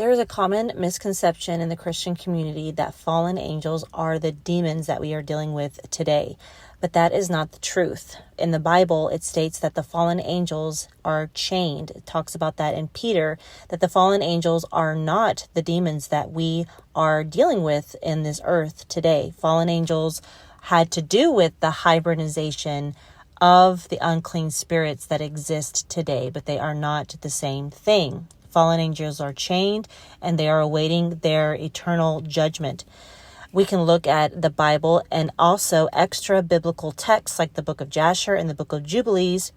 There is a common misconception in the Christian community that fallen angels are the demons that we are dealing with today, but that is not the truth. In the Bible, it states that the fallen angels are chained. It talks about that in Peter, that the fallen angels are not the demons that we are dealing with in this earth today. Fallen angels had to do with the hybridization of the unclean spirits that exist today, but they are not the same thing. Fallen angels are chained and they are awaiting their eternal judgment. We can look at the Bible and also extra biblical texts like the book of Jasher and the book of Jubilees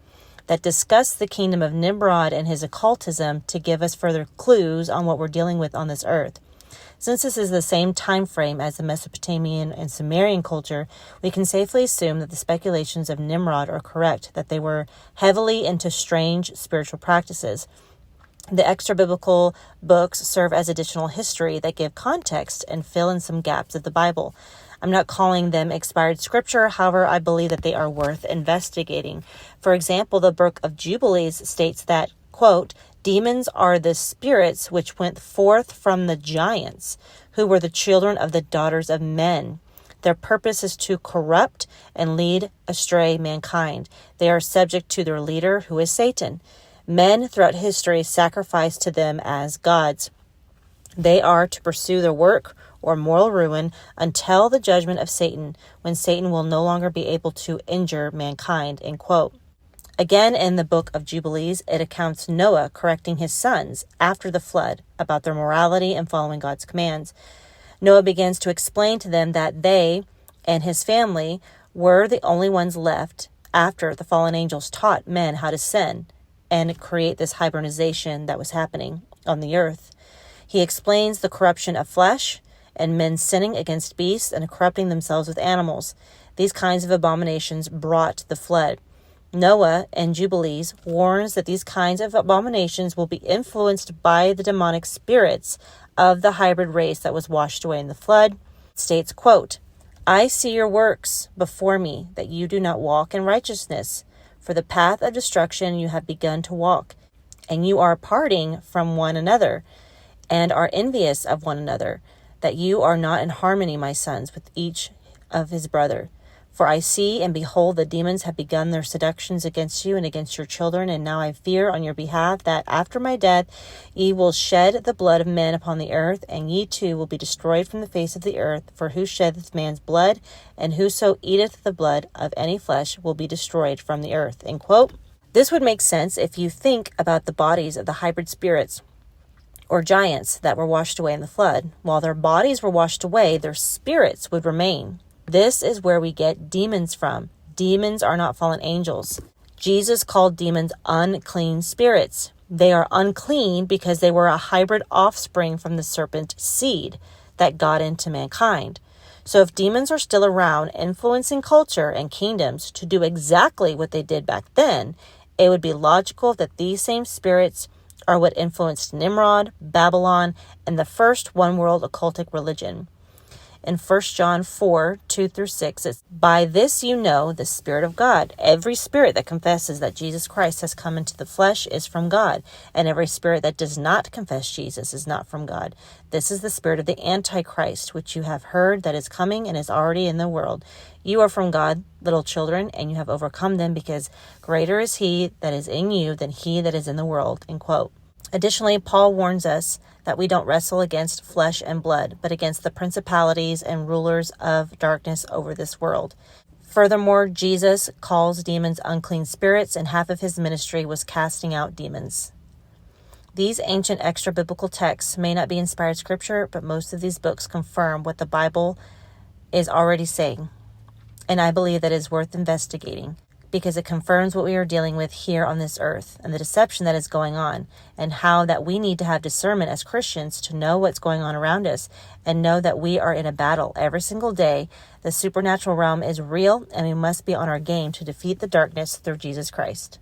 that discuss the kingdom of Nimrod and his occultism to give us further clues on what we're dealing with on this earth. Since this is the same time frame as the Mesopotamian and Sumerian culture, we can safely assume that the speculations of Nimrod are correct, that they were heavily into strange spiritual practices. The extra-biblical books serve as additional history that give context and fill in some gaps of the Bible. I'm not calling them expired scripture, however, I believe that they are worth investigating. For example, the book of Jubilees states that, quote, demons are the spirits which went forth from the giants, who were the children of the daughters of men. Their purpose is to corrupt and lead astray mankind. They are subject to their leader, who is Satan. Men throughout history sacrifice to them as gods. They are to pursue their work or moral ruin until the judgment of Satan, when Satan will no longer be able to injure mankind, end quote. Again, in the book of Jubilees, it accounts Noah correcting his sons after the flood about their morality and following God's commands. Noah begins to explain to them that they and his family were the only ones left after the fallen angels taught men how to sin and create this hybridization that was happening on the earth. He explains the corruption of flesh and men sinning against beasts and corrupting themselves with animals. These kinds of abominations brought the flood. Noah in Jubilees warns that these kinds of abominations will be influenced by the demonic spirits of the hybrid race that was washed away in the flood. It states, quote, I see your works before me, that you do not walk in righteousness. For the path of destruction you have begun to walk, and you are parting from one another, and are envious of one another, that you are not in harmony, my sons, with each of his brother. For I see and behold, the demons have begun their seductions against you and against your children, and now I fear on your behalf that after my death ye will shed the blood of men upon the earth, and ye too will be destroyed from the face of the earth. For who sheddeth man's blood, and whoso eateth the blood of any flesh will be destroyed from the earth. End quote. This would make sense if you think about the bodies of the hybrid spirits or giants that were washed away in the flood. While their bodies were washed away, their spirits would remain. This is where we get demons from. Demons are not fallen angels. Jesus called demons unclean spirits. They are unclean because they were a hybrid offspring from the serpent seed that got into mankind. So if demons are still around influencing culture and kingdoms to do exactly what they did back then, it would be logical that these same spirits are what influenced Nimrod, Babylon, and the first one-world occultic religion. In 1 John 4, 2-6, it's, by this you know the Spirit of God. Every spirit that confesses that Jesus Christ has come into the flesh is from God, and every spirit that does not confess Jesus is not from God. This is the spirit of the Antichrist, which you have heard that is coming and is already in the world. You are from God, little children, and you have overcome them, because greater is he that is in you than he that is in the world. End quote. Additionally, Paul warns us that we don't wrestle against flesh and blood, but against the principalities and rulers of darkness over this world. Furthermore, Jesus calls demons unclean spirits, and half of his ministry was casting out demons. These ancient extra-biblical texts may not be inspired scripture, but most of these books confirm what the Bible is already saying, and I believe that is worth investigating, because it confirms what we are dealing with here on this earth and the deception that is going on, and how that we need to have discernment as Christians to know what's going on around us and know that we are in a battle every single day. The supernatural realm is real, and we must be on our game to defeat the darkness through Jesus Christ.